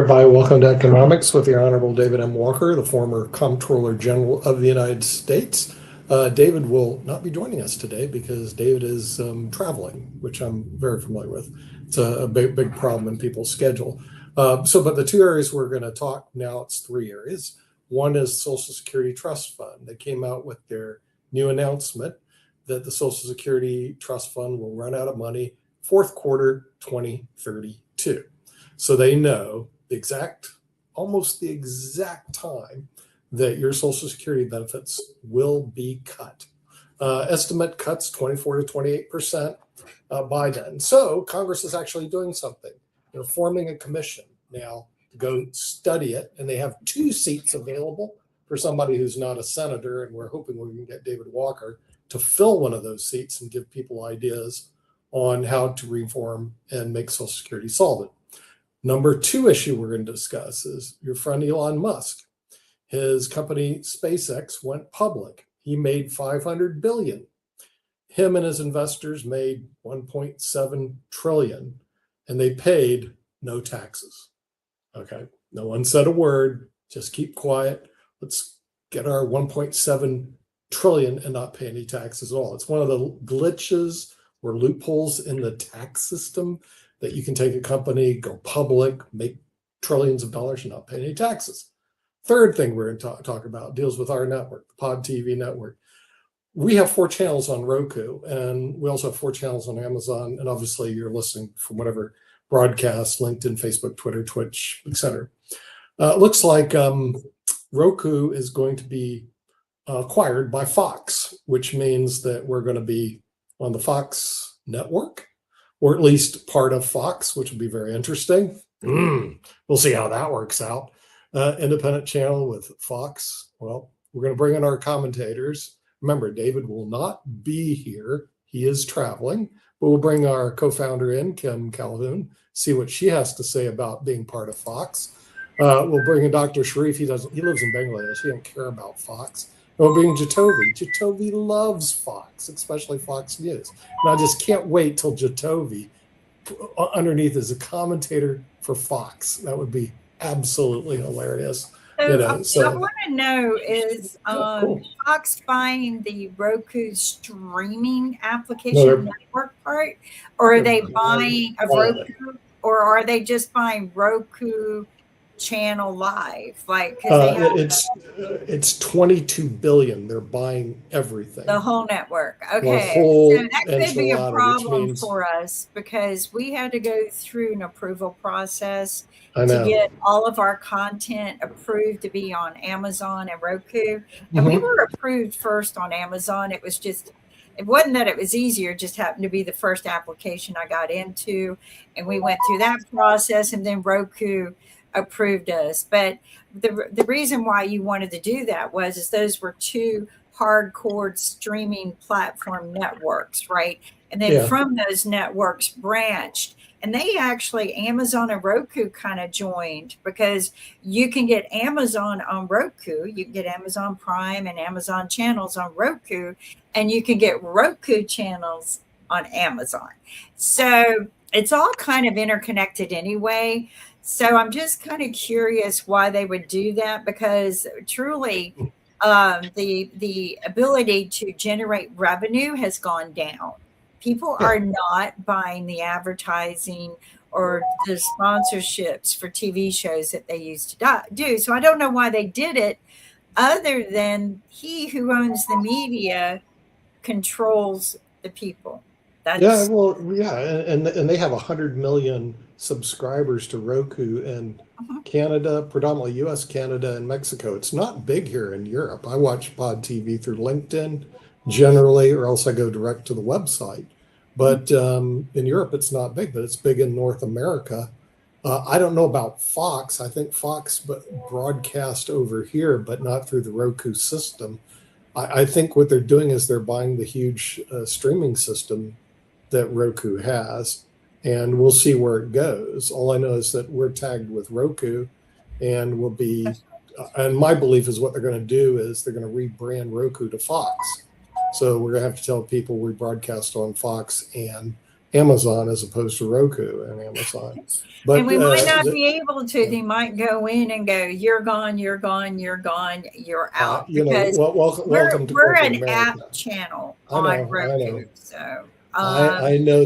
everybody. Welcome to Economics with the Honorable David M. Walker, the former Comptroller General of the United States. David will not be joining us today because David is traveling, which I'm very familiar with. It's a big problem in people's schedule. But the two areas we're going to talk now, it's three areas. One is Social Security Trust Fund. They came out with their new announcement that the Social Security Trust Fund will run out of money fourth quarter 2032. So they know almost the exact time that your Social Security benefits will be cut. Estimate cuts 24 to 28% by then. So Congress is actually doing something. They're forming a commission now to go study it, and they have 2 seats available for somebody who's not a senator, and we're hoping we can get David Walker to fill one of those seats and give people ideas on how to reform and make Social Security solvent. Number 2 issue we're going to discuss is your friend Elon Musk. His company SpaceX went public. He made $500 billion. Him and his investors made $1.7 trillion, and they paid no taxes. Okay, no one said a word. Just keep quiet. Let's get our $1.7 trillion and not pay any taxes at all. It's one of the glitches or loopholes in the tax system that you can take a company, go public, make trillions of dollars and not pay any taxes. Third thing we're going to talk about deals with our network, the Pod TV network. We have 4 channels on Roku, and we also have 4 channels on Amazon. And obviously you're listening from whatever broadcast, LinkedIn, Facebook, Twitter, Twitch, etc. Looks like Roku is going to be acquired by Fox, which means that we're going to be on the Fox network, or at least part of Fox, which will be very interesting. We'll see how that works out. Independent channel with Fox. Well, we're going to bring in our commentators. Remember, David will not be here. He is traveling, but we'll bring our co-founder in, Kim Calhoun, see what she has to say about being part of Fox. We'll bring in Dr. Sharif. He lives in Bangladesh. He don't care about Fox. We'll bring Jatovi. Jatovi loves Fox, especially Fox News. And I just can't wait till Jatovi underneath is a commentator for Fox. That would be absolutely hilarious. So I want to know is cool. Fox buying the Roku streaming application network part, or are they buying a Roku, or are they just buying Roku channel live? Like, it's 22 billion. They're buying everything, the whole network. Okay, so that could be a problem for us because we had to go through an approval process to get all of our content approved to be on Amazon and Roku. And we were approved first on Amazon. It wasn't that it was easier, it just happened to be the first application I got into. And we went through that process, and then Roku approved us. But the reason why you wanted to do that is those were 2 hardcore streaming platform networks, right? And then from those networks branched. And they actually, Amazon and Roku kind of joined, because you can get Amazon on Roku. You can get Amazon Prime and Amazon channels on Roku, and you can get Roku channels on Amazon. So it's all kind of interconnected anyway. So I'm just kind of curious why they would do that, because truly the ability to generate revenue has gone down. People are not buying the advertising or the sponsorships for TV shows that they used to do. So I don't know why they did it, other than he who owns the media controls the people. And they have 100 million subscribers to Roku in Canada, predominantly US, Canada, and Mexico. It's not big here in Europe. I watch Pod TV through LinkedIn generally, or else I go direct to the website. But in Europe, it's not big, but it's big in North America. I don't know about Fox. I think Fox broadcast over here, but not through the Roku system. I think what they're doing is they're buying the huge streaming system that Roku has, and we'll see where it goes. All I know is that we're tagged with Roku, and we'll be, and my belief is what they're going to do is they're going to rebrand Roku to Fox. So we're going to have to tell people we broadcast on Fox and Amazon as opposed to Roku and Amazon. But and we might not be able to. They might go in and go, "You're gone, you're gone, you're gone, you're out." Because welcome to we're corporate an America. app channel on Roku. I know. So I know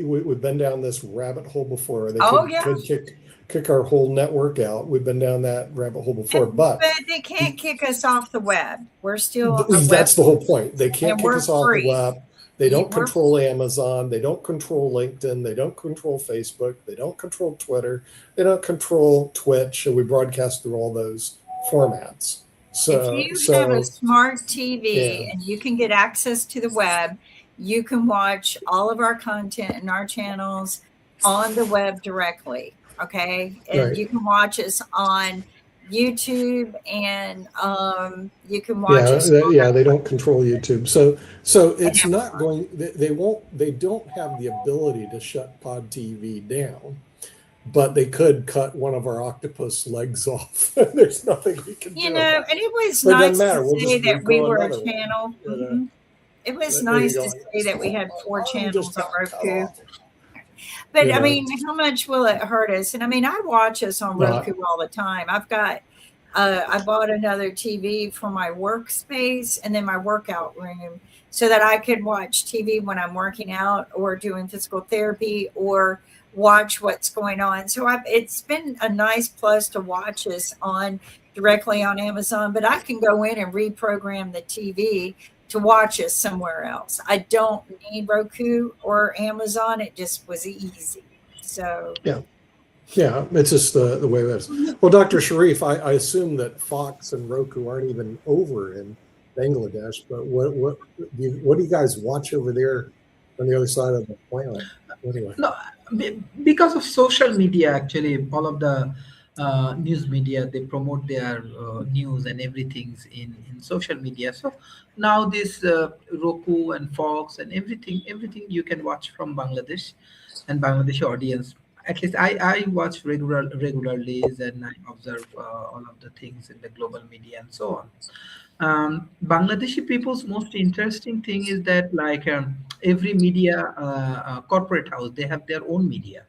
we've been down this rabbit hole before. They could kick our whole network out. We've been down that rabbit hole before, but they can't kick us off the web. We're still on the that's the whole point. They can't kick us off the web. They don't control Amazon. They don't control LinkedIn. They don't control Facebook. They don't control Twitter. They don't control Twitch. And we broadcast through all those formats. So if you have a smart TV and you can get access to the web, you can watch all of our content and our channels on the web directly. Okay. And you can watch us on YouTube, and you can watch us. They don't control YouTube. So it's not going, they don't have the ability to shut Pod TV down, but they could cut one of our octopus legs off. There's nothing we can do. And it was nice to say that we were a channel. It was nice to say that we had 4 channels on Roku. But I mean, how much will it hurt us? And I mean, I watch us on Roku all the time. I've got, I bought another TV for my workspace and then my workout room so that I could watch TV when I'm working out or doing physical therapy or watch what's going on. So it's been a nice plus to watch us directly on Amazon, but I can go in and reprogram the TV to watch us somewhere else. I don't need Roku or Amazon. It just was easy. So yeah, it's just the way it is. Well, Dr. Sharif, I assume that Fox and Roku aren't even over in Bangladesh, but what do you guys watch over there on the other side of the planet? Anyway. No, because of social media, actually, all of the news media, they promote their news and everything in social media. So now this Roku and Fox and everything you can watch from Bangladesh and Bangladeshi audience. At least I watch regularly, and I observe all of the things in the global media and so on. Bangladeshi people's most interesting thing is that like every media corporate house, they have their own media.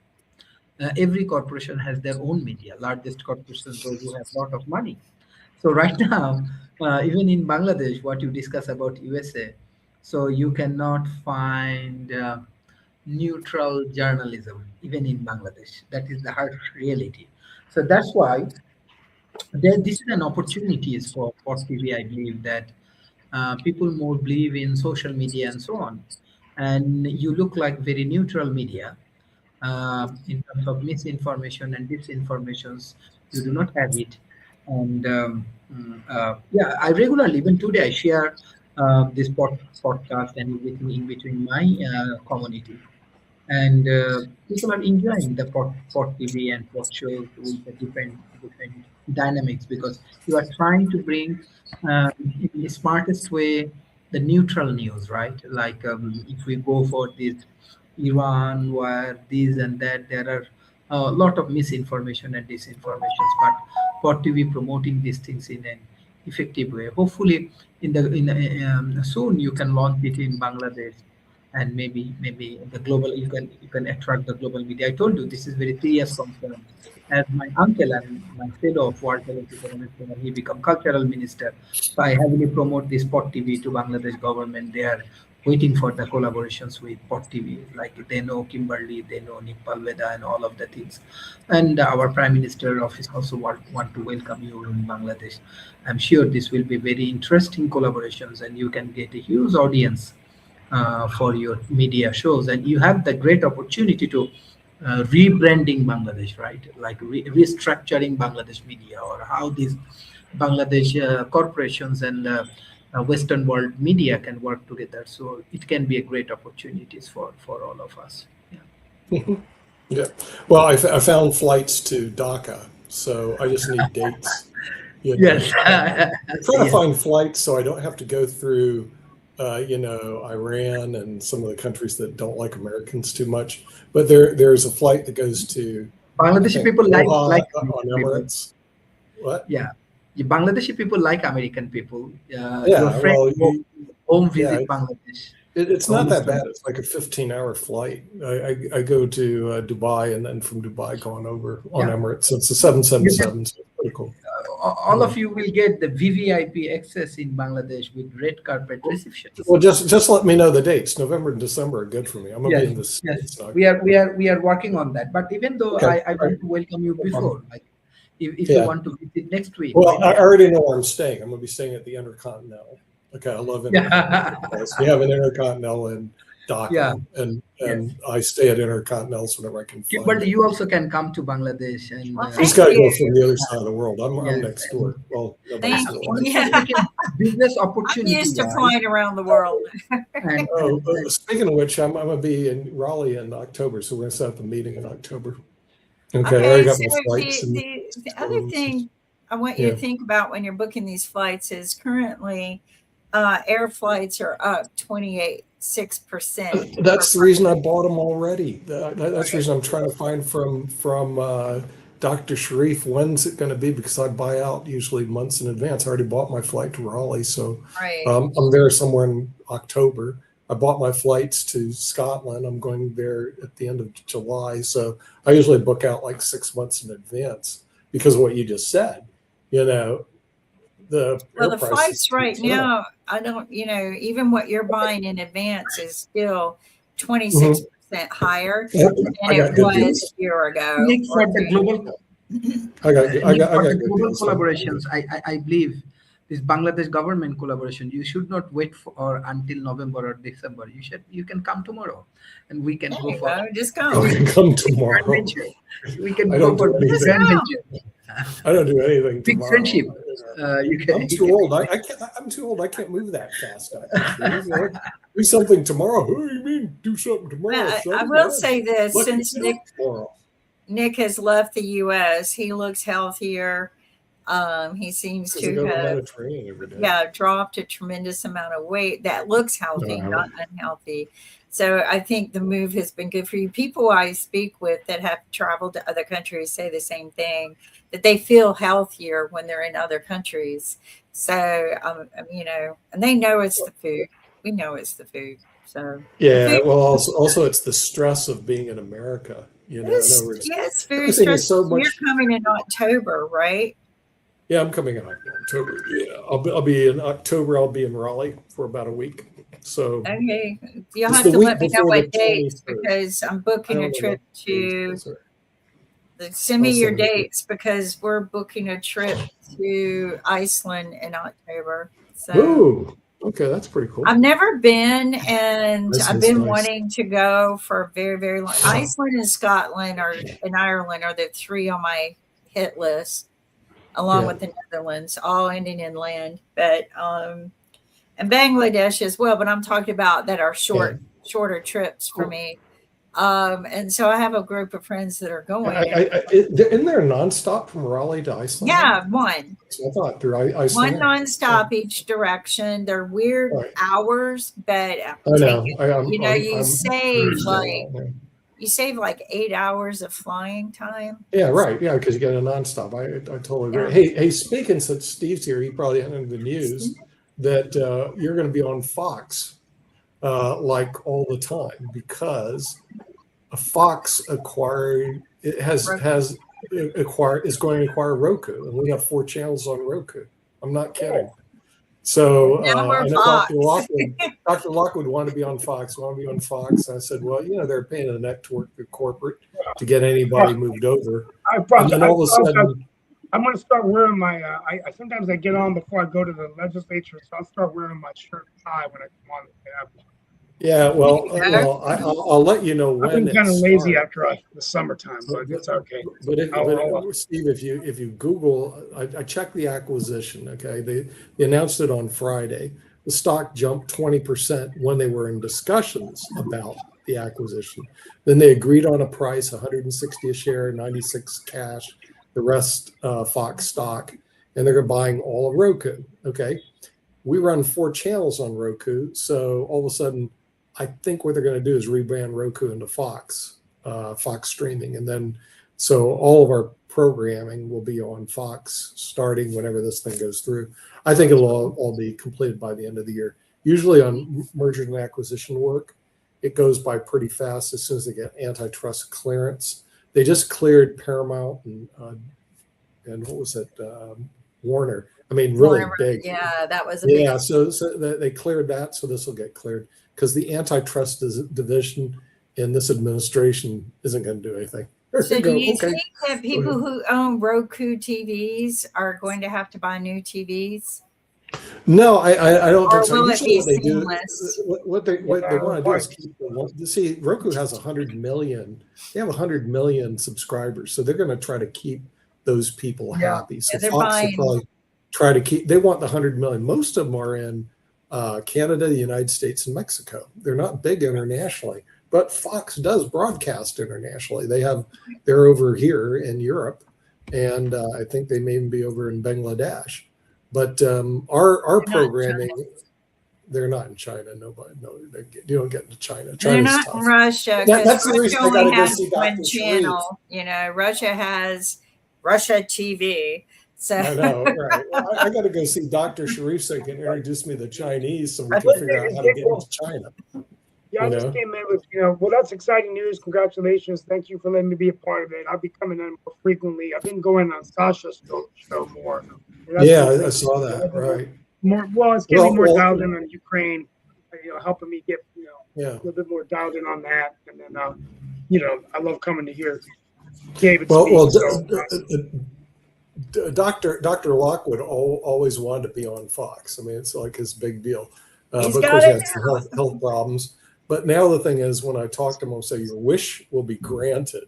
Every corporation has their own media. Largest corporations, those who have a lot of money. So right now, even in Bangladesh, what you discuss about USA, so you cannot find neutral journalism even in Bangladesh. That is the harsh reality. So that's why this is an opportunity for TV. I believe that people more believe in social media and so on, and you look like very neutral media. In terms of misinformation and disinformations, you do not have it. And I regularly, even today, I share this podcast and everything in between my community. And people are enjoying the pod TV and pod shows with the different dynamics, because you are trying to bring in the smartest way the neutral news, right? Like if we go for this Iran, where this and that, there are a lot of misinformation and disinformations, but pod TV promoting these things in an effective way. Hopefully, soon you can launch it in Bangladesh, and maybe the global, you can attract the global media. I told you this is very serious concern. As my uncle and my fellow of World Health Economics, he become cultural minister. So I heavily promote this pod TV to Bangladesh government. They are waiting for the collaborations with pod TV. Like they know Kimberly, they know Nipal Veda and all of the things. And our Prime Minister office also want to welcome you in Bangladesh. I'm sure this will be very interesting collaborations, and you can get a huge audience for your media shows, and you have the great opportunity to rebranding Bangladesh, right? Like restructuring Bangladesh media, or how these Bangladesh corporations and Western world media can work together. So it can be a great opportunities for all of us. Yeah. Yeah. Well, I found flights to Dhaka, so I just need dates. Yes. I'm trying to find flights so I don't have to go through Iran and some of the countries that don't like Americans too much. But there's a flight that goes to Bangladeshi people like on Emirates. What? Yeah, Bangladeshi people like American people. Your friend home visit Bangladesh. It's not that bad. It's like a 15-hour flight. I go to Dubai, and then from Dubai going over on Emirates. So it's a 777. So it's pretty cool. All of you will get the VVIP access in Bangladesh with red carpet reception. Well, just let me know the dates. November and December are good for me. I'm gonna be in the States. We are working on that. But even though I want to welcome you before, like if you want to visit next week. Well, I already know where I'm staying. I'm gonna be staying at the Intercontinental. Okay, I love Intercontinental. We have an Intercontinental in Dhaka, and I stay at Intercontinentals whenever I can find But it. you also can come to Bangladesh. And He's got to go from the other side of the world. I'm next door. Well, business opportunity. I'm used to flying around the world. Speaking of which, I'm going to be in Raleigh in October, so we're going to set up a meeting in October. Okay, I already got my flights. The other thing I want you to think about when you're booking these flights is currently air flights are up 28.6%. That's the reason I bought them already. That's the reason I'm trying to find from Dr. Sharif, when's it going to be? Because I buy out usually months in advance. I already bought my flight to Raleigh, so I'm there somewhere in October. I bought my flights to Scotland. I'm going there at the end of July, so I usually book out like 6 months in advance because of what you just said. The flights right now, I don't, even what you're buying in advance is still 26% higher than it was a year ago. For the global, global collaborations, I believe this Bangladesh government collaboration, you should not wait until November or December. You can come tomorrow, and we can go for. Just come. We can come tomorrow. We can go for this adventure. I don't do anything. Big tomorrow. Friendship. I'm too old. I can't. I'm too old. I can't move that fast. Do something tomorrow. What do you mean? Do something tomorrow? I will say this: since Nick has left the U.S., he looks healthier. He seems to have dropped a tremendous amount of weight. That looks healthy, not unhealthy. So I think the move has been good for you. People I speak with that have traveled to other countries say the same thing, that they feel healthier when they're in other countries. So, and they know it's the food. We know it's the food. So well, also it's the stress of being in America. It's very stressful. You're coming in October, right? Yeah, I'm coming in October. Yeah, I'll be in October. I'll be in Raleigh for about a week. So okay, you'll have to let me know what dates because I'm booking a trip to. Send me your dates because we're booking a trip to Iceland in October. So okay, that's pretty cool. I've never been, and I've been wanting to go for a very, very long. Iceland and Scotland and Ireland are the three on my hit list, along with the Netherlands, all ending in land, but and Bangladesh as well. But I'm talking about that are shorter trips for me. And so I have a group of friends that are going. Isn't there a nonstop from Raleigh to Iceland? Yeah, one. So I thought through Iceland. One nonstop each direction. They're weird hours, but you save like 8 hours of flying time. Yeah, right. Yeah, because you get a nonstop. I totally agree. Hey, speaking since Steve's here, he probably had in the news that you're going to be on Fox like all the time because Fox is going to acquire Roku, and we have 4 channels on Roku. I'm not kidding. So I know Dr. Lockwood wanted to be on Fox. And I said, well, they're paying a network corporate to get anybody moved over. And then all of a sudden, I'm going to start wearing my. Sometimes I get on before I go to the legislature, so I'll start wearing my shirt and tie when I come on the tab. Yeah, well, I'll let you know when. I've been kind of lazy after the summertime, but it's okay. But Steve, if you Google, I checked the acquisition. Okay, they announced it on Friday. The stock jumped 20% when they were in discussions about the acquisition. Then they agreed on a price, 160 a share, 96 cash, the rest Fox stock, and they're buying all of Roku. Okay, we run 4 channels on Roku, so all of a sudden, I think what they're going to do is rebrand Roku into Fox streaming. And then, so all of our programming will be on Fox starting whenever this thing goes through. I think it'll all be completed by the end of the year. Usually on merger and acquisition work, it goes by pretty fast as soon as they get antitrust clearance. They just cleared Paramount and what was it, Warner. I mean, really big. Yeah, that was a big. Yeah, so they cleared that, so this will get cleared because the antitrust division in this administration isn't going to do anything. So do you think that people who own Roku TVs are going to have to buy new TVs? No, I don't think so. Will it be what they seamless? do, what they want to do is keep the. See, Roku has 100 million. They have 100 million subscribers, so they're going to try to keep those people happy. So Fox will probably try to keep. They want the 100 million. Most of them are in Canada, the United States, and Mexico. They're not big internationally, but Fox does broadcast internationally. They're over here in Europe, and I think they may even be over in Bangladesh. But our programming, they're not in China. Nobody, no, you don't get into China. They're not in Russia. That's the reason I got to go see one channel. You know, Russia has Russia TV. So I know, right? Well, I got to go see Dr. Sharif so he can introduce me to the Chinese, so we can figure out how to get into China. Yeah, I just came in with, well, that's exciting news. Congratulations. Thank you for letting me be a part of it. I'll be coming in more frequently. I've been going on Sasha's show more. Yeah, I saw that. Right. It's getting me more dialed in on Ukraine, helping me get, a little bit more dialed in on that. And then, I love coming to hear David speak. Dr. Lockwood always wanted to be on Fox. I mean, it's like his big deal. But of got course, it he had some health problems. But now the thing is, when I talk to him, I'll say, your wish will be granted.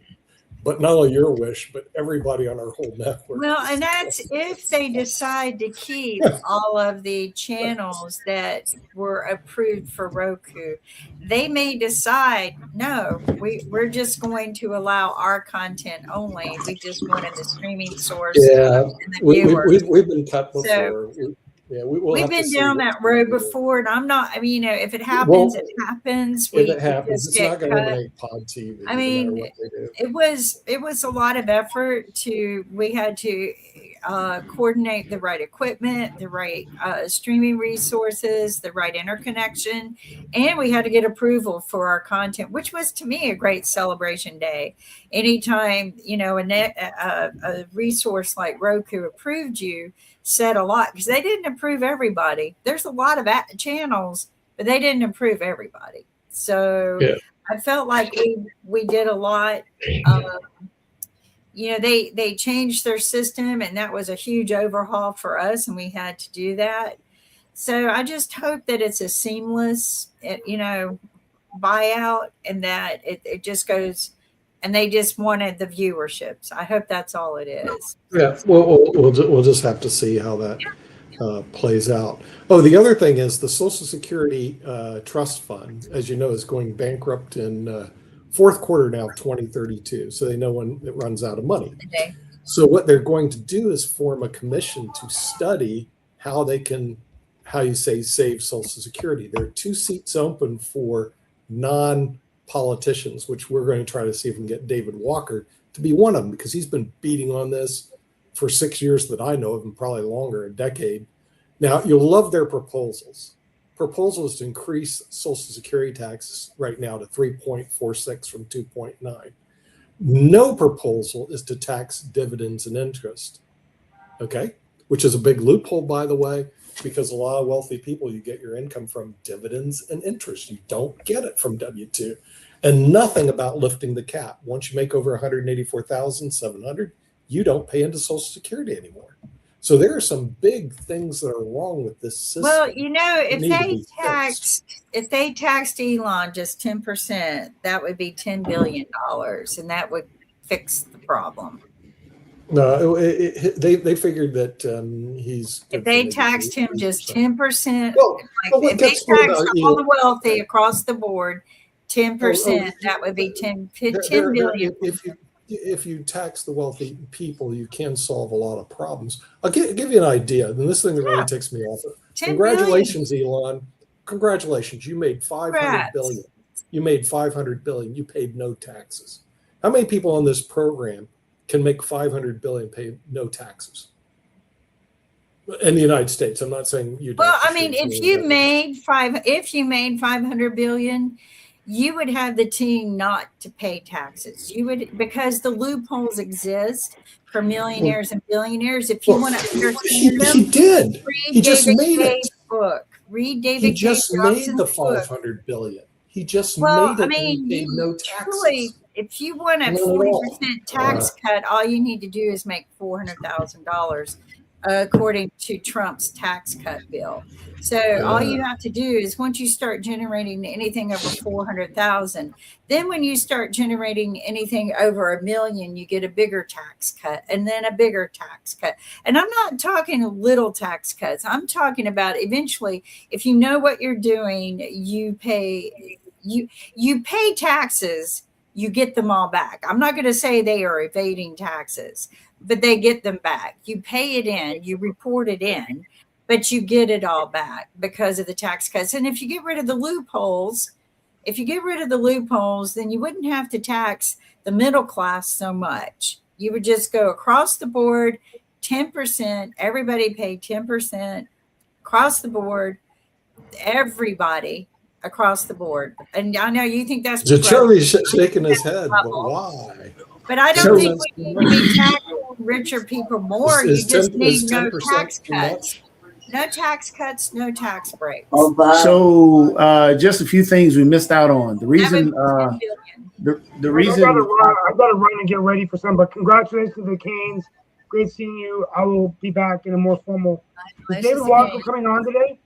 But not only your wish, but everybody on our whole network. Well, and that's if they decide to keep all of the channels that were approved for Roku. They may decide, no, we're just going to allow our content only. We just wanted the streaming source. Yeah, and the viewers. we've been cut before. So, we've been down that road before, and I'm not. I mean, if it happens, it happens. If it happens, it's not going to eliminate Pod TV. I mean, it was a lot of effort we had to coordinate the right equipment, the right streaming resources, the right interconnection, and we had to get approval for our content, which was to me a great celebration day. Anytime a resource like Roku approved you, said a lot, because they didn't approve everybody. There's a lot of channels, but they didn't approve everybody. So I felt like we did a lot. They changed their system, and that was a huge overhaul for us, and we had to do that. So I just hope that it's a seamless, buyout, and that it just goes. And they just wanted the viewerships. I hope that's all it is. Yeah, we'll just have to see how that plays out. Oh, the other thing is the Social Security Trust Fund, as you know, is going bankrupt in fourth quarter now of 2032. So they know when it runs out of money. Okay. So what they're going to do is form a commission to study how they can, save Social Security. There are 2 seats open for non-politicians, which we're going to try to see if we can get David Walker to be one of them, because he's been beating on this for 6 years that I know of, and probably longer, a decade. Now, you'll love their proposals. Proposals to increase Social Security taxes right now to 3.46 from 2.9. No proposal is to tax dividends and interest, okay? Which is a big loophole, by the way, because a lot of wealthy people, you get your income from dividends and interest. You don't get it from W-2. And nothing about lifting the cap. Once you make over $184,700, you don't pay into Social Security anymore. So there are some big things that are wrong with this system. Well, if they taxed Elon just 10%, that would be $10 billion, and that would fix the problem. No, they figured that he's. If they taxed him just 10%, if they taxed all the wealthy across the board 10%, that would be 10 billion. If you tax the wealthy people, you can solve a lot of problems. I'll give you an idea, and this thing that really takes me off. Congratulations, Elon. Congratulations, you made $500 billion. You made $500 billion. You paid no taxes. How many people on this program can make $500 billion, pay no taxes? In the United States, I'm not saying you. Well, I mean, if you made 500 billion, you would have the team not to pay taxes. You would, because the loopholes exist for millionaires and billionaires. If you want to understand them, he did. He just made it. Book. Read David. He just made the 500 billion. He just made it. I mean, you no taxes. Truly, if you want a 40% tax cut, all you need to do is make $400,000. According to Trump's tax cut bill. So all you have to do is, once you start generating anything over 400,000, then when you start generating anything over $1 million, you get a bigger tax cut and then a bigger tax cut. And I'm not talking little tax cuts. I'm talking about eventually, if you know what you're doing, you pay taxes, you get them all back. I'm not going to say they are evading taxes, but they get them back. You pay it in, you report it in, but you get it all back because of the tax cuts. And if you get rid of the loopholes, then you wouldn't have to tax the middle class so much. You would just go across the board, 10%, everybody paid 10% across the board, everybody across the board. And I know you think that's Charlie's shaking his head, but why? But I don't think we need to be taxing richer people more. You just need no tax cuts. No tax cuts, no tax breaks. So just a few things we missed out on. The reason the reason I've got to run and get ready for some, but congratulations to the Canes. Great seeing you. I will be back in a more formal. Is David Walker coming on today?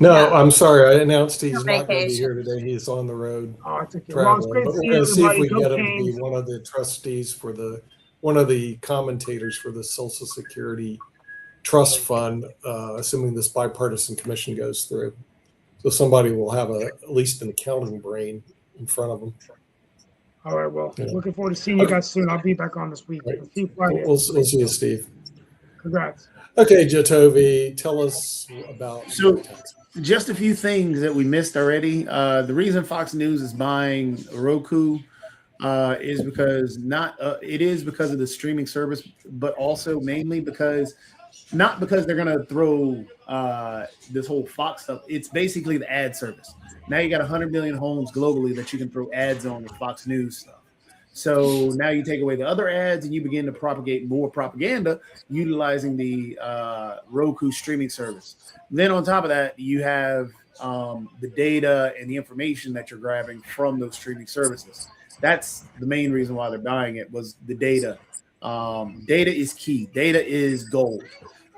No, I'm sorry. I announced he's not going to be here today. He's on the road. Oh, it's okay. Traveling. Well, we're going to see if we can get him to be one of the trustees for one of the commentators for the Social Security Trust Fund, assuming this bipartisan commission goes through. So somebody will have at least an accounting brain in front of them. All right. Well, looking forward to seeing you guys soon. I'll be back on this week. Right. We'll see you, Steve. Congrats. Okay, Jatovi, tell us about. So, just a few things that we missed already. The reason Fox News is buying Roku is because it is because of the streaming service, but also mainly not because they're going to throw this whole Fox stuff. It's basically the ad service. Now you got 100 million homes globally that you can throw ads on with Fox News stuff. So now you take away the other ads and you begin to propagate more propaganda utilizing the Roku streaming service. Then on top of that, you have the data and the information that you're grabbing from those streaming services. That's the main reason why they're buying it, was the data. Data is key. Data is gold.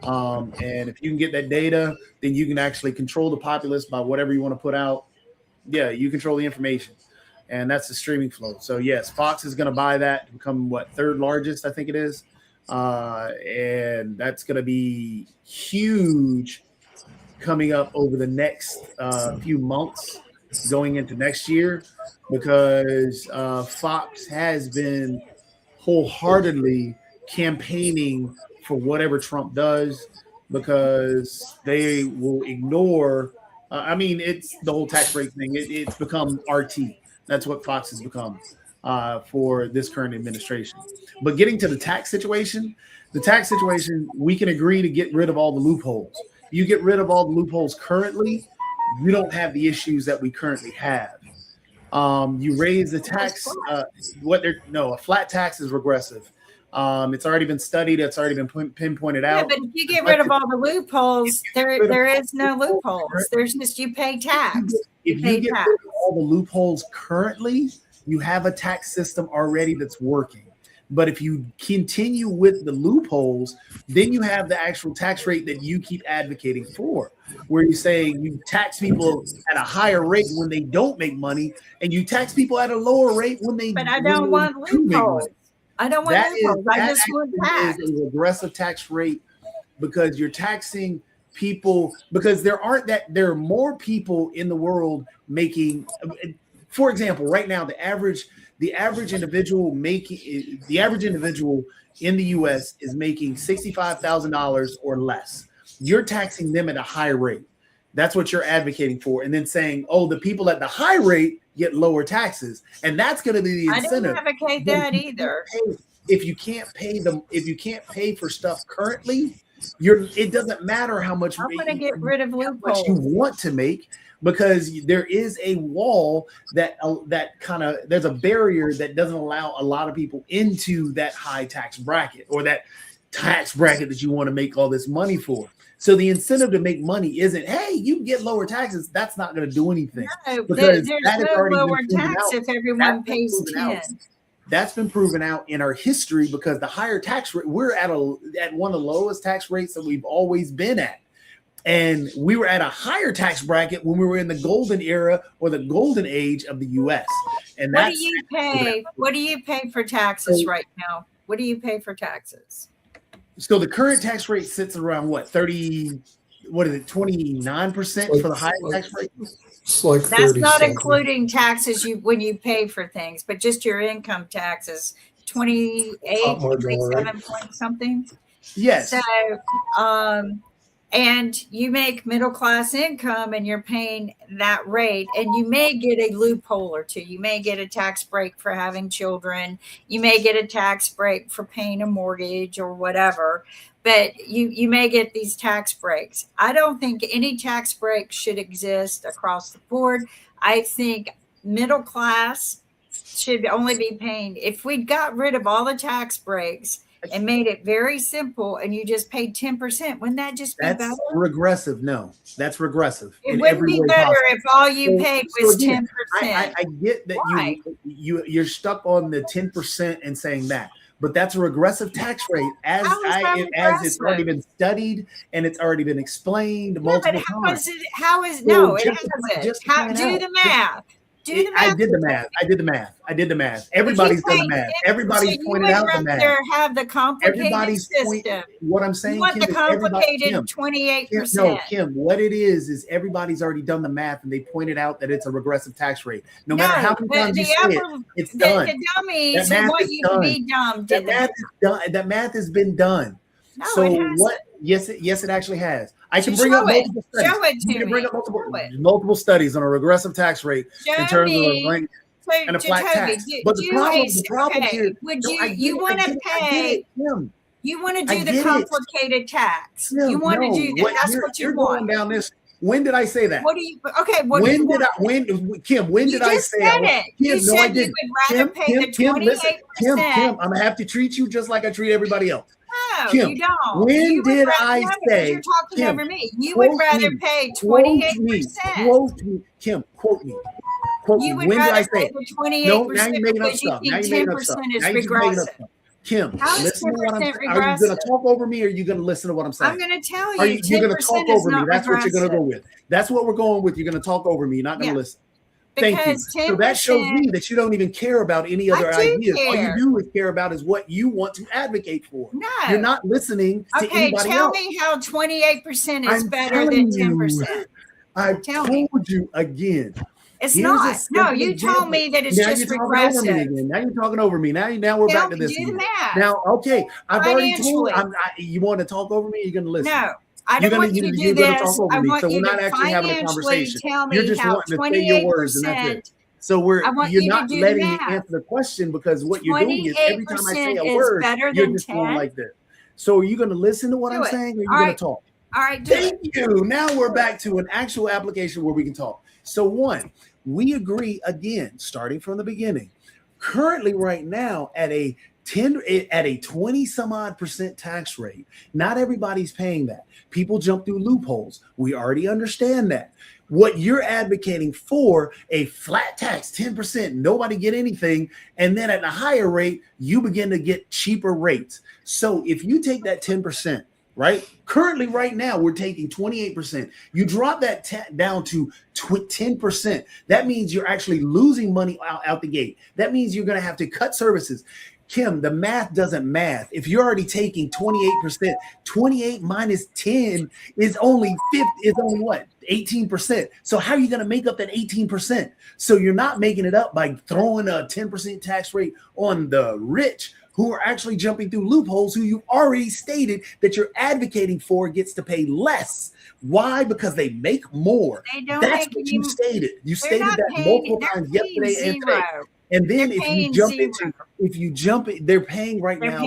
And if you can get that data, then you can actually control the populace by whatever you want to put out. Yeah, you control the information. And that's the streaming flow. So yes, Fox is going to buy that to become third largest, I think it is. And that's going to be huge coming up over the next few months going into next year, because Fox has been wholeheartedly campaigning for whatever Trump does, because they will ignore. It's the whole tax rate thing. It's become RT. That's what Fox has become for this current administration. But getting to the tax situation, we can agree to get rid of all the loopholes. You get rid of all the loopholes currently, you don't have the issues that we currently have. You raise the tax. A flat tax is regressive. It's already been studied. It's already been pinpointed out. Yeah, but if you get rid of all the loopholes, there is no loopholes. There's just, you pay tax. If you get rid of all the loopholes currently, you have a tax system already that's working. But if you continue with the loopholes, then you have the actual tax rate that you keep advocating for, where you say you tax people at a higher rate when they don't make money, and you tax people at a lower rate when they. But I don't want loopholes. I don't want loopholes. I just want tax. Is a regressive tax rate, because you're taxing people, because there are more people in the world making. For example, right now the average individual in the U.S. is making $65,000 or less. You're taxing them at a high rate. That's what you're advocating for, and then saying, "Oh, the people at the high rate get lower taxes," and that's going to be the incentive. I don't advocate that either. If you can't pay for stuff currently, it doesn't matter how much I'm going to get rid of loopholes. You want to make, because there is a wall that there's a barrier that doesn't allow a lot of people into that high tax bracket, or that tax bracket that you want to make all this money for. So the incentive to make money isn't, hey, you get lower taxes. That's not going to do anything. No, there's no lower tax if everyone pays 10. That's been proven out in our history, because the higher tax rate, we're at one of the lowest tax rates that we've always been at. And we were at a higher tax bracket when we were in the golden era, or the golden age of the U.S. And what do you pay? What do you pay for taxes right now? What do you pay for taxes? So the current tax rate sits around what, 29% for the high tax rate? It's like that's not including taxes when you pay for things, but just your income taxes, 28, 27 point something. Yes. So, and you make middle class income and you're paying that rate, and you may get a loophole or two. You may get a tax break for having children. You may get a tax break for paying a mortgage or whatever, but you may get these tax breaks. I don't think any tax break should exist across the board. I think middle class should only be paying, if we got rid of all the tax breaks and made it very simple, and you just paid 10%, wouldn't that just be better? Regressive. No, that's regressive. It wouldn't be better if all you paid was 10%. I get that you're stuck on the 10% and saying that, but that's a regressive tax rate as it's already been studied and it's already been explained multiple times. Do the math. I did the math. Everybody's done the math. Everybody's pointed out the math. Have the complicated system. What I'm saying, you want the complicated 28%. No, Kim, what it is everybody's already done the math, and they pointed out that it's a regressive tax rate. No matter how many times you say it's done. The dummies want you to be dumb. That math has been done. No, so what? Yes, it actually has. I can bring up multiple studies. Show it to me. Bring up multiple studies on a regressive tax rate in terms of a rank and a flat tax. But the problem here, you want to pay? You want to do the complicated tax? You want to do that? That's what you want. Going down this. When did I say that? What do you? Okay. Kim? When did I say that? You said you would rather pay the 28%. Kim, I'm gonna have to treat you just like I treat everybody else. No, Kim, you don't. When did I say? You're talking over me. You would rather pay 28%. Quote me, Kim. Quote me. You would rather pay the 28%. No, now you're making up stuff. Now you're making up stuff. Now you're making up stuff. Kim, listen to what I'm saying. Are you going to talk over me, or are you going to listen to what I'm saying? I'm going to tell you. You're going to talk over me. That's what you're going to go with. That's what we're going with. You're going to talk over me. You're not going to listen. Thank you. So that shows me that you don't even care about any other ideas. All you do is care about is what you want to advocate for. No. You're not listening to anybody tell else. me how 28% is better than 10%. I told you again. It's not. No, you told me that it's just regressive. Now you're talking over me. Now we're back to this. Do the math. Now, okay. I've already told you want to talk over me, you're going to listen. No. I don't want you to do this. I want you to financially tell me how 28%. So you're not letting me answer the question, because what you're doing is every time I say a word, you're just going like this. So are you going to listen to what I'm saying, or are you going to talk? All right. Thank you. Now we're back to an actual application where we can talk. So one, we agree again, starting from the beginning. Currently, right now, at a 20 some odd % tax rate. Not everybody's paying that. People jump through loopholes. We already understand that. What you're advocating for, a flat tax, 10%, nobody get anything. And then at a higher rate, you begin to get cheaper rates. So if you take that 10%, right? Currently, right now, we're taking 28%. You drop that down to 10%. That means you're actually losing money out the gate. That means you're going to have to cut services. Kim, the math doesn't math. If you're already taking 28%, 28 minus 10 is only what? 18%. So how are you going to make up that 18%? So you're not making it up by throwing a 10% tax rate on the rich, who are actually jumping through loopholes, who you already stated that you're advocating for gets to pay less. Why? Because they make more. That's what you stated. You stated that multiple times yesterday and today. And then if you jump in, they're paying right now.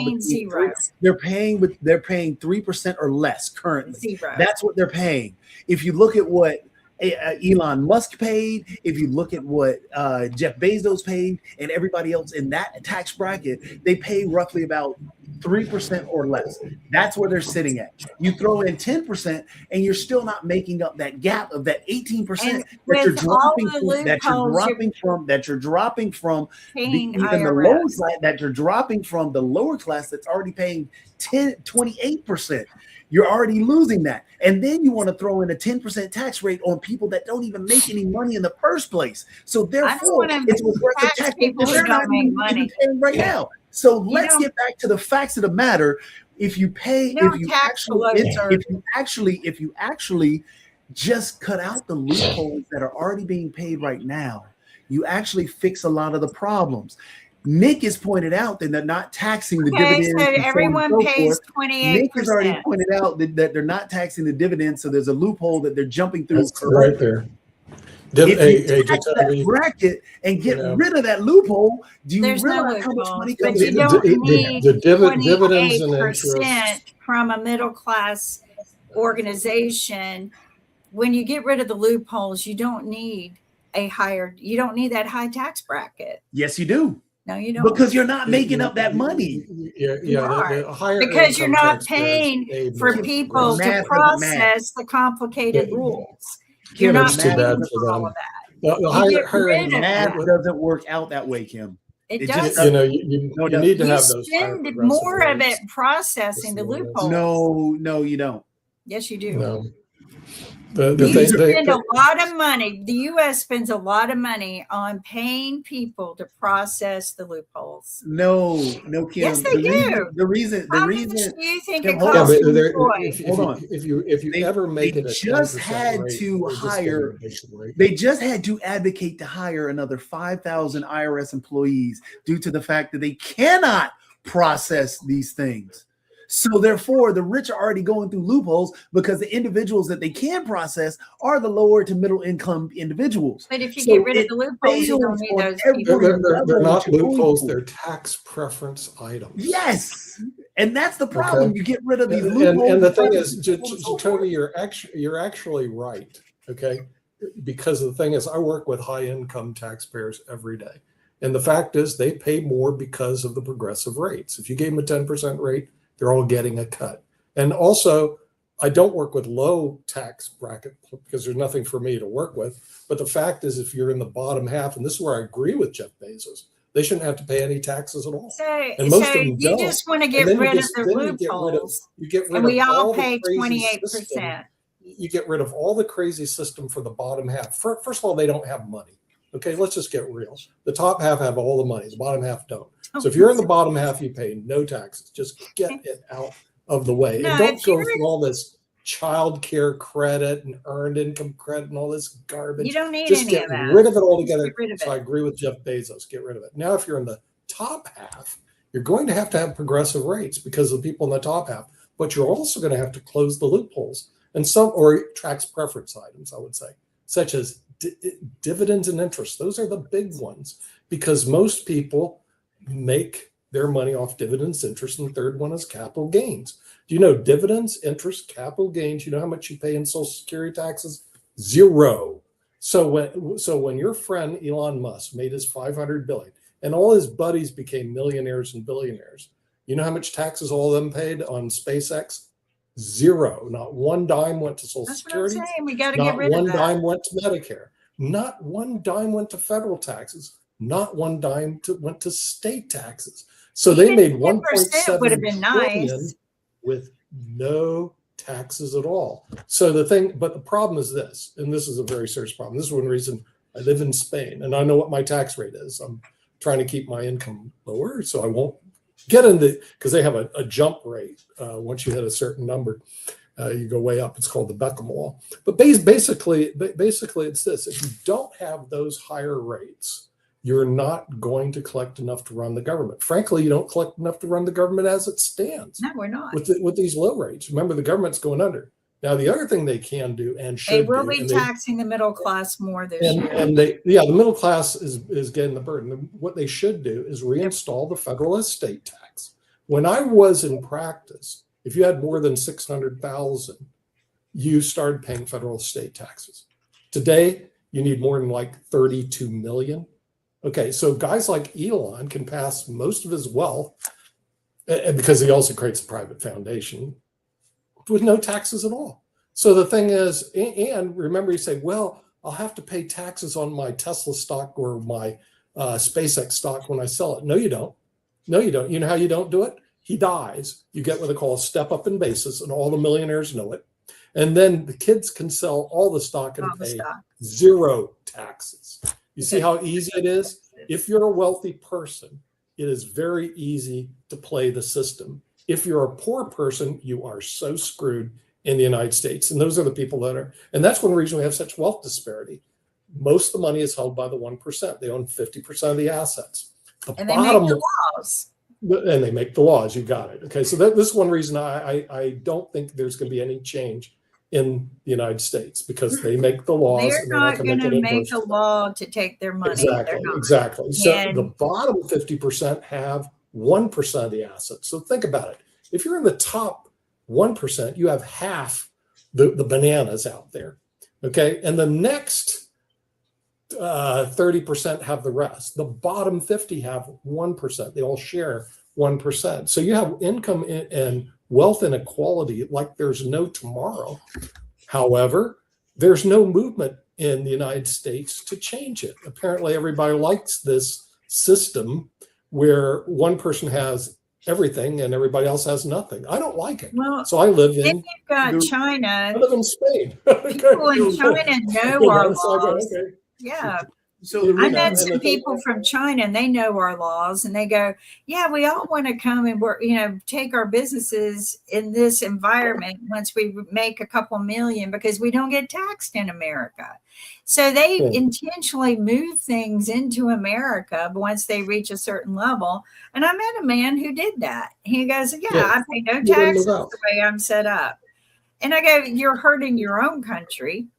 They're paying 3% or less currently. Zero. That's what they're paying. If you look at what Elon Musk paid, if you look at what Jeff Bezos paid, and everybody else in that tax bracket, they pay roughly about 3% or less. That's where they're sitting at. You throw in 10%, and you're still not making up that gap of that 18% that you're dropping from even the lower class, that you're dropping from the lower class that's already paying 28%. You're already losing that. And then you want to throw in a 10% tax rate on people that don't even make any money in the first place. So therefore, it's regressive tax people who don't make money right now. So let's get back to the facts of the matter. If you actually just cut out the loopholes that are already being paid right now, you actually fix a lot of the problems. Nick has pointed out that they're not taxing the dividends. So everyone pays 28%. Nick has already pointed out that they're not taxing the dividends, so there's a loophole that they're jumping through. That's right there. If you tax that bracket and get rid of that loophole, do you realize how much money comes in? But you don't need dividends and interest from a middle class organization. When you get rid of the loopholes, you don't need that high tax bracket. Yes, you do. No, you don't. Because you're not making up that money. The higher because you're not paying for people to process the complicated rules. You're not paying for all of that. The higher math doesn't work out that way, Kim. It does. You need to have those. You spend more of it processing the loopholes. No, you don't. Yes, you do. No. You spend a lot of money. The U.S. spends a lot of money on paying people to process the loopholes. No, Kim. Yes, they do. The reason. How much do you think it costs to employ? Hold on. If you ever make it, they just had to advocate to hire another 5,000 IRS employees due to the fact that they cannot process these things. So therefore, the rich are already going through loopholes because the individuals that they can process are the lower to middle income individuals. But if you get rid of the loopholes, you don't need those people. They're not loopholes, they're tax preference items. Yes. And that's the problem. Okay. You get rid of these loopholes. And the thing is, Jacoby, you're actually right. Okay. Because the thing is, I work with high income taxpayers every day. And the fact is, they pay more because of the progressive rates. If you gave them a 10% rate, they're all getting a cut. And also, I don't work with low tax bracket because there's nothing for me to work with. But the fact is, if you're in the bottom half, and this is where I agree with Jeff Bezos, they shouldn't have to pay any taxes at all. And most of them don't. Just want to get rid of the loopholes. And we all pay 28%. You get rid of all the crazy system for the bottom half. First of all, they don't have money. Okay, let's just get real. The top half have all the money. The bottom half don't. So if you're in the bottom half, you pay no taxes. Just get it out of the way. And don't go through all this child care credit and earned income credit and all this garbage. You don't need just any get of that. rid of it altogether. So I agree with Jeff Bezos. Get rid of it. Now, if you're in the top half, you're going to have progressive rates because of the people in the top half. But you're also going to have to close the loopholes and or tax preference items, I would say, such as dividends and interest. Those are the big ones because most people make their money off dividends, interest, and the third one is capital gains. Do you know dividends, interest, capital gains? You know how much you pay in Social Security taxes? Zero. So when your friend Elon Musk made his $500 billion and all his buddies became millionaires and billionaires, you know how much taxes all of them paid on SpaceX? Zero. Not one dime went to Social Security. That's what I'm saying. We got to get rid of that. Not one dime went to Medicare. Not one dime went to federal taxes. Not one dime went to state taxes. So they made 1.7 would have been nice with no taxes at all. So but the problem is this, and this is a very serious problem. This is one reason I live in Spain and I know what my tax rate is. I'm trying to keep my income lower, so I won't get because they have a jump rate. Once you hit a certain number, you go way up. It's called the Beckham Law. But basically, it's this: if you don't have those higher rates, you're not going to collect enough to run the government. Frankly, you don't collect enough to run the government as it stands. No, we're not. With these low rates. Remember, the government's going under. Now, the other thing they can do and should they will be taxing the middle class more this year. And the middle class is getting the burden. What they should do is reinstall the federal estate tax. When I was in practice, if you had more than 600,000, you started paying federal estate taxes. Today, you need more than like 32 million. Okay, so guys like Elon can pass most of his wealth, and because he also creates a private foundation, with no taxes at all. So the thing is, and remember, you say, well, I'll have to pay taxes on my Tesla stock or my SpaceX stock when I sell it. No, you don't. No, you don't. You know how you don't do it? He dies. You get what they call a step up in basis, and all the millionaires know it. And then the kids can sell all the stock and pay zero taxes. You see how easy it is? If you're a wealthy person, it is very easy to play the system. If you're a poor person, you are so screwed in the United States. And those are the people that are, and that's one reason we have such wealth disparity. Most of the money is held by the 1%. They own 50% of the assets. And they make the laws. And they make the laws. You got it. Okay. So this is one reason I don't think there's going to be any change in the United States, because they make the laws. They're not going to make a law to take their money. Exactly. So the bottom 50% have 1% of the assets. So think about it. If you're in the top 1%, you have half the bananas out there. Okay. And the next 30% have the rest. The bottom 50 have 1%. They all share 1%. So you have income and wealth inequality like there's no tomorrow. However, there's no movement in the United States to change it. Apparently, everybody likes this system where one person has everything and everybody else has nothing. I don't like it. Well, so I live in. Then you've got China. I live in Spain. People in China know our laws. Okay. Yeah. So I met some people from China, and they know our laws, and they go, yeah, we all want to come and work, take our businesses in this environment once we make a couple million, because we don't get taxed in America. So they intentionally move things into America once they reach a certain level. And I met a man who did that. He goes, I pay no taxes the way I'm set up. And I go, you're hurting your own country.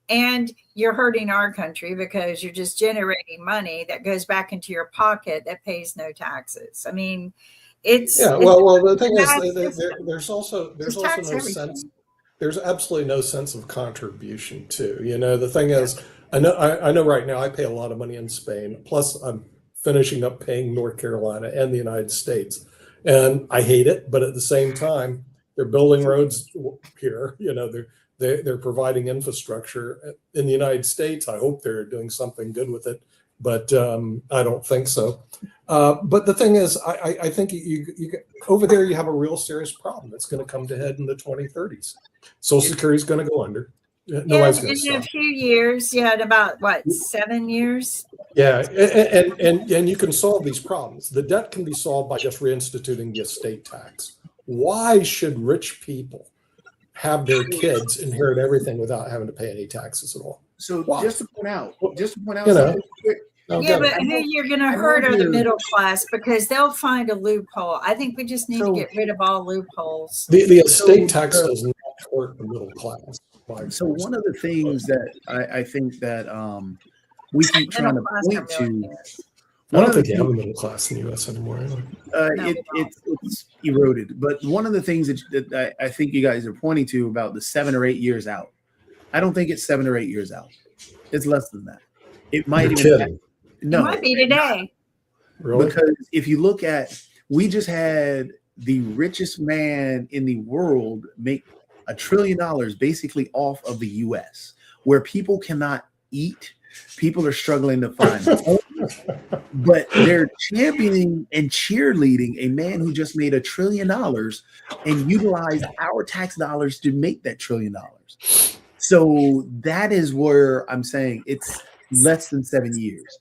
And you're hurting our country, because you're just generating money that goes back into your pocket that pays no taxes. I mean, it's well, the thing is, there's also no sense. There's absolutely no sense of contribution too. The thing is, I know right now I pay a lot of money in Spain. Plus, I'm finishing up paying North Carolina and the United States, and I hate it. But at the same time, they're building roads here. They're providing infrastructure in the United States. I hope they're doing something good with it, but I don't think so. But the thing is, I think you over there you have a real serious problem that's going to come to head in the 2030s. Social Security is going to go under. Nobody's going to stop. In a few years, in about 7 years. Yeah, and you can solve these problems. The debt can be solved by just reinstituting the estate tax. Why should rich people have their kids inherit everything without having to pay any taxes at all? So just to point out, but who you're going to hurt are the middle class, because they'll find a loophole. I think we just need to get rid of all loopholes. The estate tax does not hurt the middle class. So one of the things that I think that we keep trying to point to. I don't think you have a middle class in the U.S. anymore. It's eroded. But one of the things that I think you guys are pointing to about the 7 or 8 years out, I don't think it's 7 or 8 years out. It's less than that. It might it might be today. Really? Because if you look at, we just had the richest man in the world make $1 trillion basically off of the U.S., where people cannot eat. People are struggling to find homes, but they're championing and cheerleading a man who just made $1 trillion and utilized our tax dollars to make that $1 trillion. So that is where I'm saying it's less than 7 years.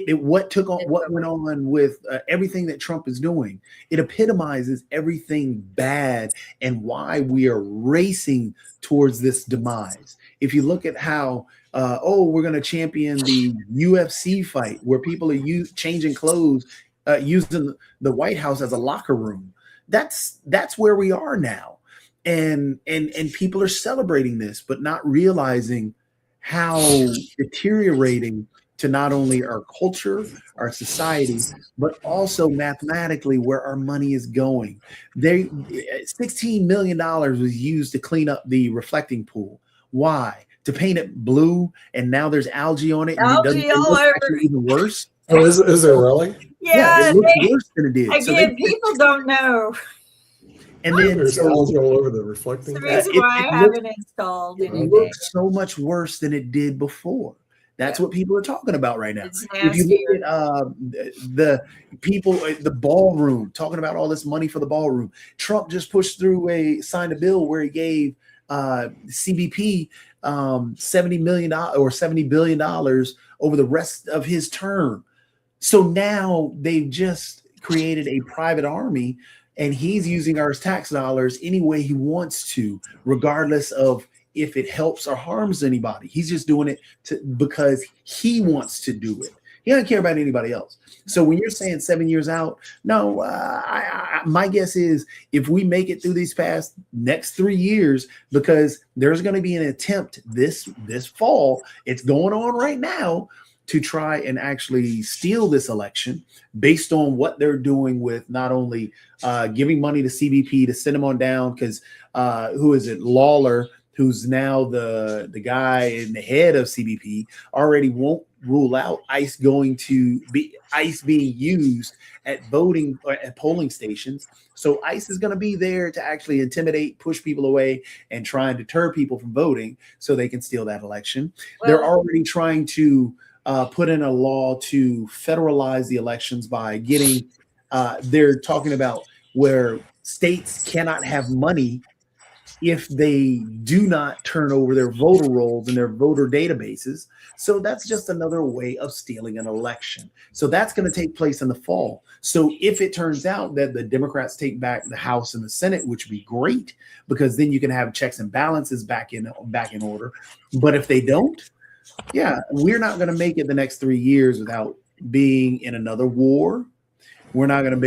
What went on with everything that Trump is doing, it epitomizes everything bad and why we are racing towards this demise. If you look at how, we're going to champion the UFC fight where people are changing clothes, using the White House as a locker room. That's where we are now. And people are celebrating this, but not realizing how deteriorating to not only our culture, our society, but also mathematically where our money is going. $16 million was used to clean up the reflecting pool. Why? To paint it blue, and now there's algae on it, and algae all over. even worse. Oh, is there really? Yeah, it looks worse than it did. Again, people don't know. And then there's algae all over the reflecting. That's the reason why I haven't installed anything. It looks so much worse than it did before. That's what people are talking about right now. If you look at the people, the ballroom, talking about all this money for the ballroom, Trump just signed a bill where he gave CBP $70 million or $70 billion over the rest of his term. So now they've just created a private army, and he's using our tax dollars any way he wants to, regardless of if it helps or harms anybody. He's just doing it because he wants to do it. He doesn't care about anybody else. So when you're saying 7 years out, no, my guess is if we make it through these past next 3 years, because there's going to be an attempt this fall, it's going on right now, to try and actually steal this election based on what they're doing with not only giving money to CBP to send them on down, because who is it, Lawler, who's now the guy in the head of CBP, already won't rule out ICE being used at voting or at polling stations. So ICE is going to be there to actually intimidate, push people away, and try and deter people from voting so they can steal that election. Well, they're already trying to put in a law to federalize the elections by getting, they're talking about where states cannot have money if they do not turn over their voter rolls and their voter databases. So that's just another way of stealing an election. So that's going to take place in the fall. So if it turns out that the Democrats take back the House and the Senate, which would be great, because then you can have checks and balances back in order. But if they don't, yeah, we're not going to make it the next 3 years without being in another war. We're going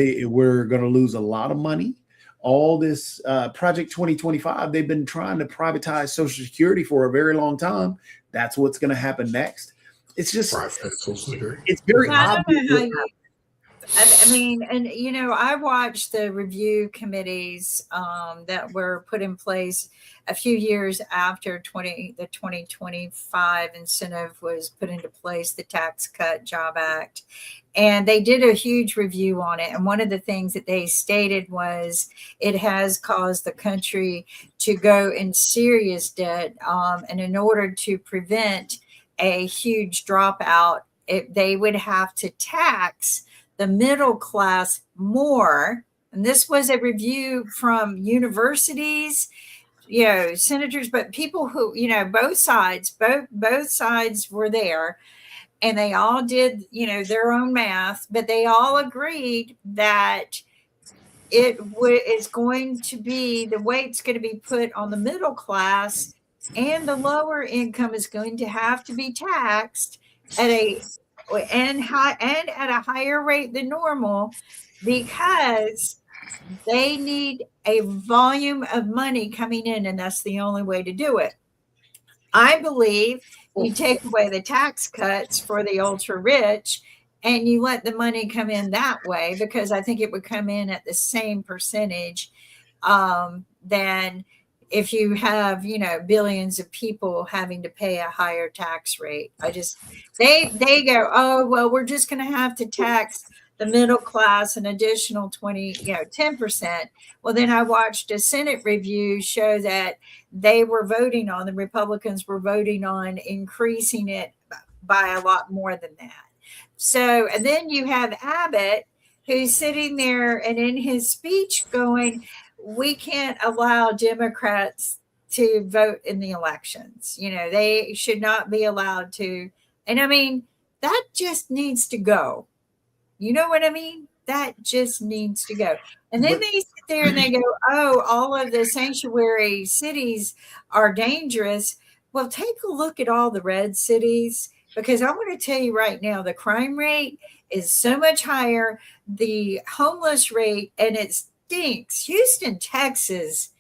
to lose a lot of money. All this Project 2025, they've been trying to privatize Social Security for a very long time. That's what's going to happen next. It's just, it's very obvious. I mean, and I watched the review committees that were put in place a few years after the 2025 incentive was put into place, the Tax Cut Job Act. And they did a huge review on it. And one of the things that they stated was it has caused the country to go in serious debt. And in order to prevent a huge dropout, they would have to tax the middle class more. And this was a review from universities, senators, but people who, both sides were there. And they all did, their own math, but they all agreed that it's going to be, the weight's going to be put on the middle class, and the lower income is going to have to be taxed at a higher rate than normal, because they need a volume of money coming in, and that's the only way to do it. I believe you take away the tax cuts for the ultra rich and you let the money come in that way, because I think it would come in at the same percentage than if you have, billions of people having to pay a higher tax rate. They go, oh, well, we're just going to have to tax the middle class an additional 10%. Well, then I watched a Senate review show that the Republicans were voting on increasing it by a lot more than that. So, and then you have Abbott, who's sitting there and in his speech going, we can't allow Democrats to vote in the elections. They should not be allowed to. And I mean, that just needs to go. You know what I mean? That just needs to go. And then they sit there and they go, oh, all of the sanctuary cities are dangerous. Well, take a look at all the red cities, because I want to tell you right now, the crime rate is so much higher, the homeless rate, and it stinks. Houston, Texas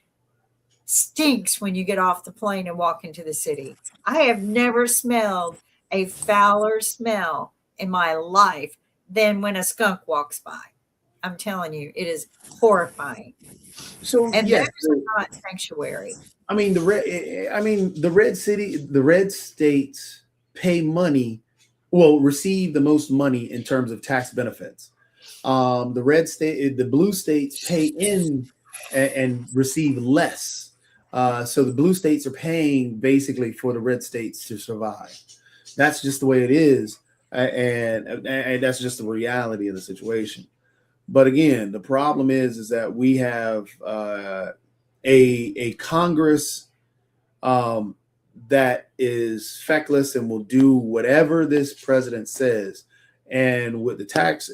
stinks when you get off the plane and walk into the city. I have never smelled a fouler smell in my life than when a skunk walks by. I'm telling you, it is horrifying. So, and yes, those are not sanctuary. I mean, the red states pay money, receive the most money in terms of tax benefits. The blue states pay in and receive less. So the blue states are paying basically for the red states to survive. That's just the way it is. And that's just the reality of the situation. But again, the problem is that we have a Congress that is feckless and will do whatever this president says. And with the tax,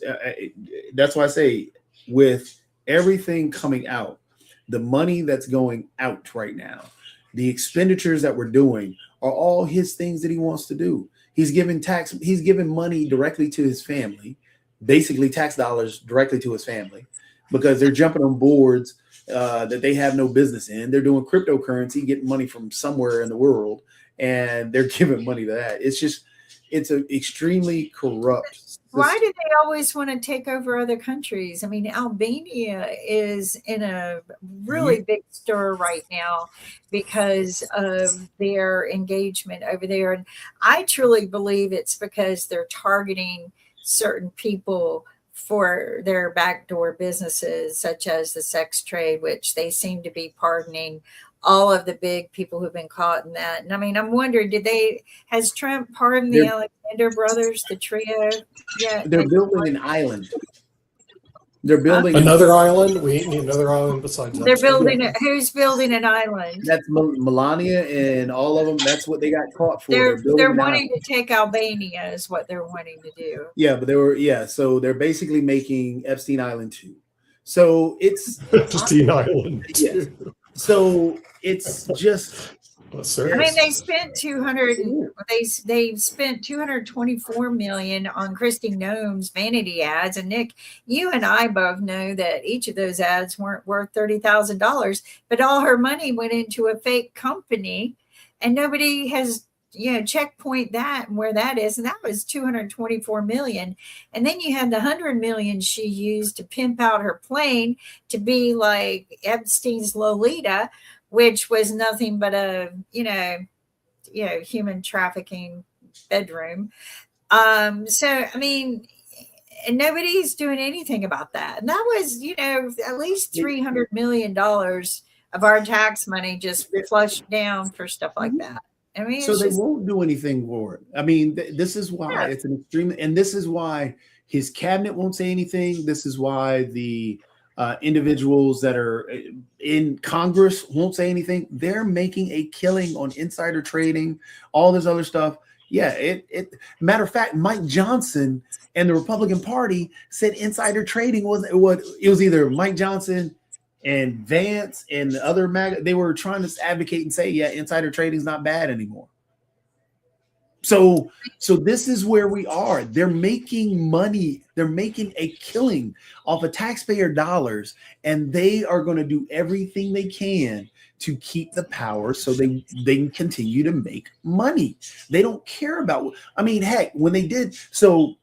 that's why I say, with everything coming out, the money that's going out right now, the expenditures that we're doing are all his things that he wants to do. He's giving money directly to his family, basically tax dollars directly to his family, because they're jumping on boards that they have no business in. They're doing cryptocurrency, getting money from somewhere in the world, and they're giving money to that. It's an extremely corrupt system. Why do they always want to take over other countries? I mean, Albania is in a really big stir right now because of their engagement over there. And I truly believe it's because they're targeting certain people for their backdoor businesses, such as the sex trade, which they seem to be pardoning all of the big people who've been caught in that. And I mean, I'm wondering, has Trump pardoned the Alexander brothers, the trio yet? They're building an island. They're building another island. We need another island besides that. They're building who's building an island? That's Melania and all of them. That's what they got caught for. They're wanting to take Albania is what they're wanting to do. Yeah, but so they're basically making Epstein Island 2. So it's Epstein Island 2. Yes. So it's just. I mean, they spent They've spent $224 million on Christy Noem's vanity ads, and Nick, you and I both know that each of those ads weren't worth $30,000, but all her money went into a fake company, and nobody has checkpoint that and where that is, and that was $224 million. And then you had the $100 million she used to pimp out her plane to be like Epstein's Lolita, which was nothing but a human trafficking bedroom. So I mean, and nobody's doing anything about that. And that was at least $300 million of our tax money just flushed down for stuff like that. I mean, so they won't do anything for it. I mean, this is why it's an extreme, and this is why his cabinet won't say anything. This is why the individuals that are in Congress won't say anything. They're making a killing on insider trading, all this other stuff. Yeah, matter of fact, Mike Johnson and the Republican Party said insider trading was either Mike Johnson and Vance and the other they were trying to advocate and say, yeah, insider trading is not bad anymore. So this is where we are. They're making money. They're making a killing off of taxpayer dollars, and they are going to do everything they can to keep the power so they can continue to make money. They don't care about. I mean, heck, when they did so.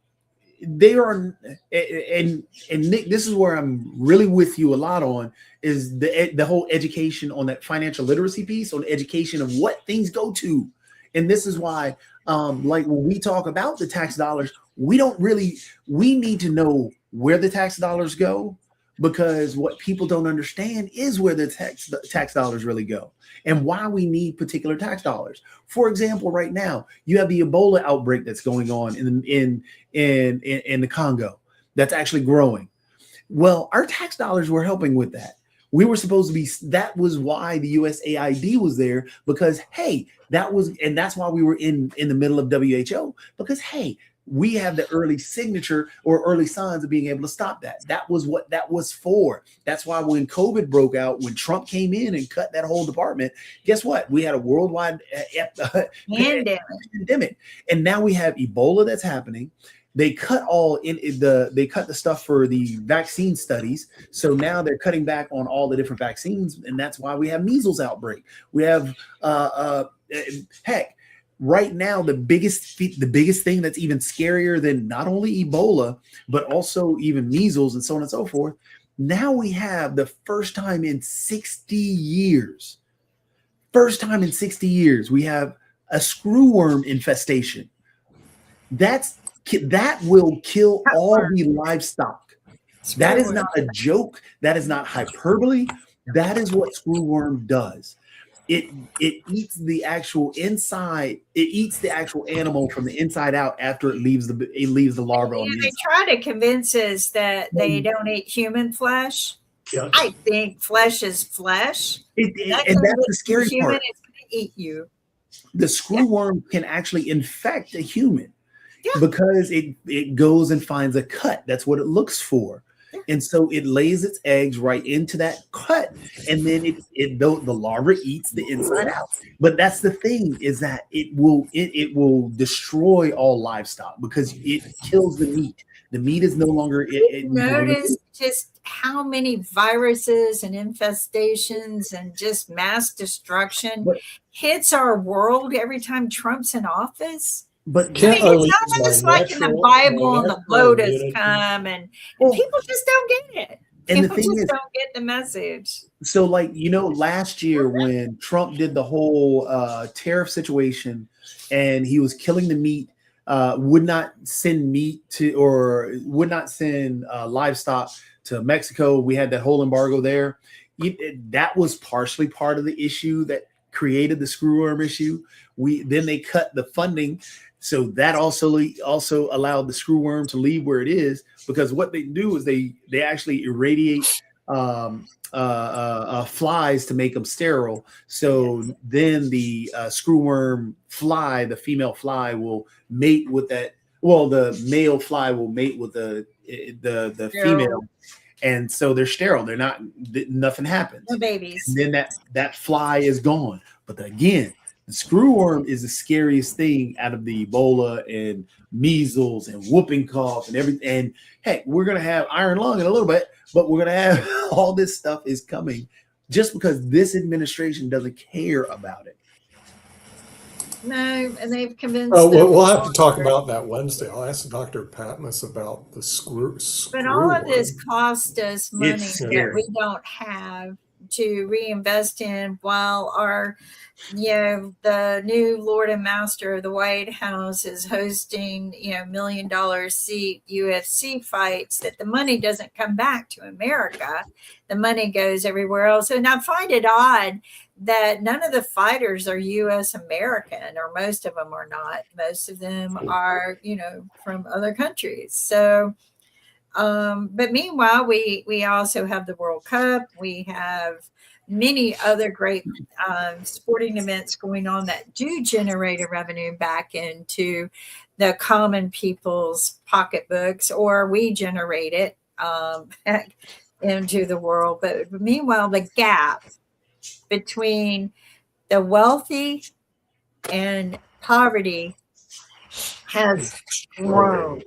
They are, and Nick, this is where I'm really with you a lot on, is the whole education on that financial literacy piece, on education of what things go to. And this is why, like when we talk about the tax dollars, we need to know where the tax dollars go, because what people don't understand is where the tax dollars really go and why we need particular tax dollars. For example, right now you have the Ebola outbreak that's going on in the Congo that's actually growing. Well, our tax dollars were helping with that. We were supposed to be, that was why the USAID was there, because, hey, and that's why we were in the middle of WHO, because, hey, we have the early signature or early signs of being able to stop that. That was what that was for. That's why when COVID broke out, when Trump came in and cut that whole department, guess what? We had a worldwide pandemic. And now we have Ebola that's happening. they cut they cut the stuff for the vaccine studies. So now they're cutting back on all the different vaccines, and that's why we have measles outbreak. We have heck, right now the biggest thing that's even scarier than not only Ebola but also even measles and so on and so forth. Now we have the first time in 60 years. We have a screwworm infestation. That will kill all the livestock. That is not a joke. That is not hyperbole. That is what screwworm does. It eats the actual inside. It eats the actual animal from the inside out after it leaves the larva on the inside. They try to convince us that they don't eat human flesh. Yeah. I think flesh is flesh. And that's the scary part. Is going to eat you. The screwworm can actually infect a human because it goes and finds a cut. That's what it looks for. And so it lays its eggs right into that cut, and then the larva eats the inside out. But that's the thing, is that it will destroy all livestock because it kills the meat. The meat is no longer. Notice just how many viruses and infestations and just mass destruction hits our world every time Trump's in office. But it's almost like in the Bible and the lotus come, and people just don't get it. And people just don't get the message. So, last year when Trump did the whole tariff situation, and he was killing the meat, would not send livestock to Mexico. We had that whole embargo there. That was partially part of the issue that created the screwworm issue. Then they cut the funding. So that also allowed the screwworm to leave where it is, because what they do is they actually irradiate flies to make them sterile. So then the screwworm fly, the female fly, will mate with that. Well, the male fly will mate with the female, and so they're sterile. They're not. Nothing happens. No babies. And then that fly is gone. But again, the screwworm is the scariest thing out of the Ebola and measles and whooping cough and everything. And heck, we're going to have iron lung in a little bit, but we're going to have all this stuff is coming just because this administration doesn't care about it. No, and they've convinced. We'll have to talk about that Wednesday. I'll ask Dr. Patmos about the screw. But all of this cost us money that we don't have to reinvest in, while our, the new Lord and Master of the White House is hosting, $1 million seat UFC fights, that the money doesn't come back to America. The money goes everywhere else. And I find it odd that none of the fighters are U.S. American, or most of them are not. Most of them are, from other countries. So, but meanwhile, we also have the World Cup. We have many other great sporting events going on that do generate a revenue back into the common people's pocketbooks, or we generate it back into the world. But meanwhile, the gap between the wealthy and poverty has grown.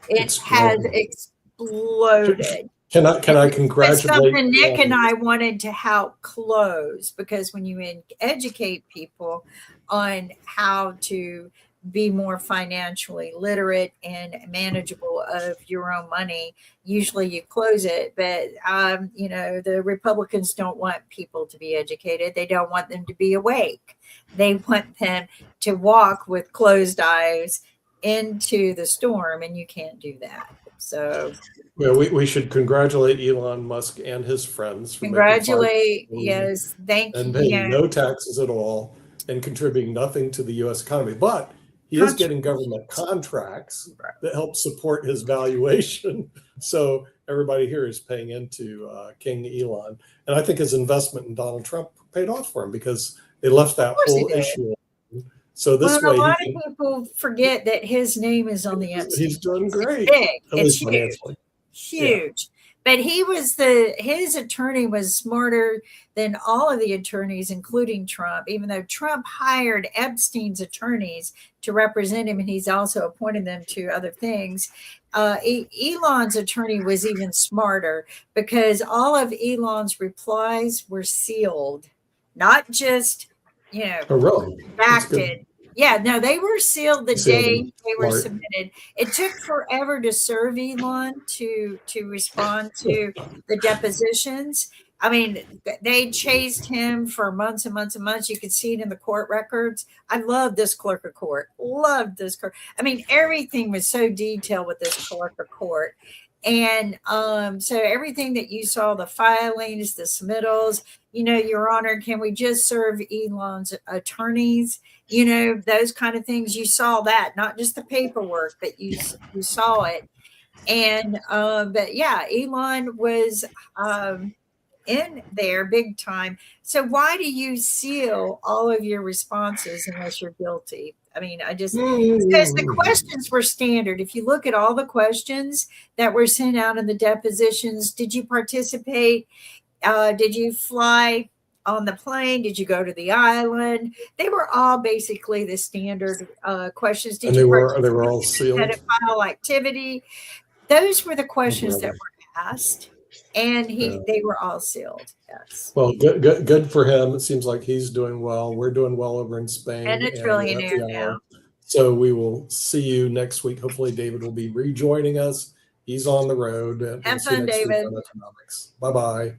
It has exploded. Can I congratulate? It's something Nick and I wanted to help close, because when you educate people on how to be more financially literate and manageable of your own money, usually you close it. But the Republicans don't want people to be educated. They don't want them to be awake. They want them to walk with closed eyes into the storm, and you can't do that. So we should congratulate Elon Musk and his friends. Congratulate, yes, thank you. And paying no taxes at all and contributing nothing to the U.S. economy. But he is getting government contracts that help support his valuation. So everybody here is paying into King Elon. And I think his investment in Donald Trump paid off for him, because they left that whole issue. So this way, a lot of people forget that his name is on the outside. He's doing great. It's big. It's huge. Huge. But his attorney was smarter than all of the attorneys, including Trump, even though Trump hired Epstein's attorneys to represent him, and he's also appointed them to other things. Elon's attorney was even smarter because all of Elon's replies were sealed, not just, redacted. Yeah, no, they were sealed the day they were submitted. It took forever to serve Elon to respond to the depositions. I mean, they chased him for months and months and months. You could see it in the court records. I love this clerk of court. Loved this clerk. I mean, everything was so detailed with this clerk of court. And so everything that you saw, the filings, the submittals, Your Honor, can we just serve Elon's attorneys? Those kind of things. You saw that, not just the paperwork, but you saw it. And but yeah, Elon was in there big time. So why do you seal all of your responses unless you're guilty? I mean, because the questions were standard. If you look at all the questions that were sent out in the depositions, did you participate? Did you fly on the plane? Did you go to the island? They were all basically the standard questions. They were all sealed. Pedophile activity. Those were the questions that were asked, and they were all sealed. Yes. Well, good for him. It seems like he's doing well. We're doing well over in Spain, and it's trillionaire now. So we will see you next week. Hopefully, David will be rejoining us. He's on the road. Have fun, David. Bye bye.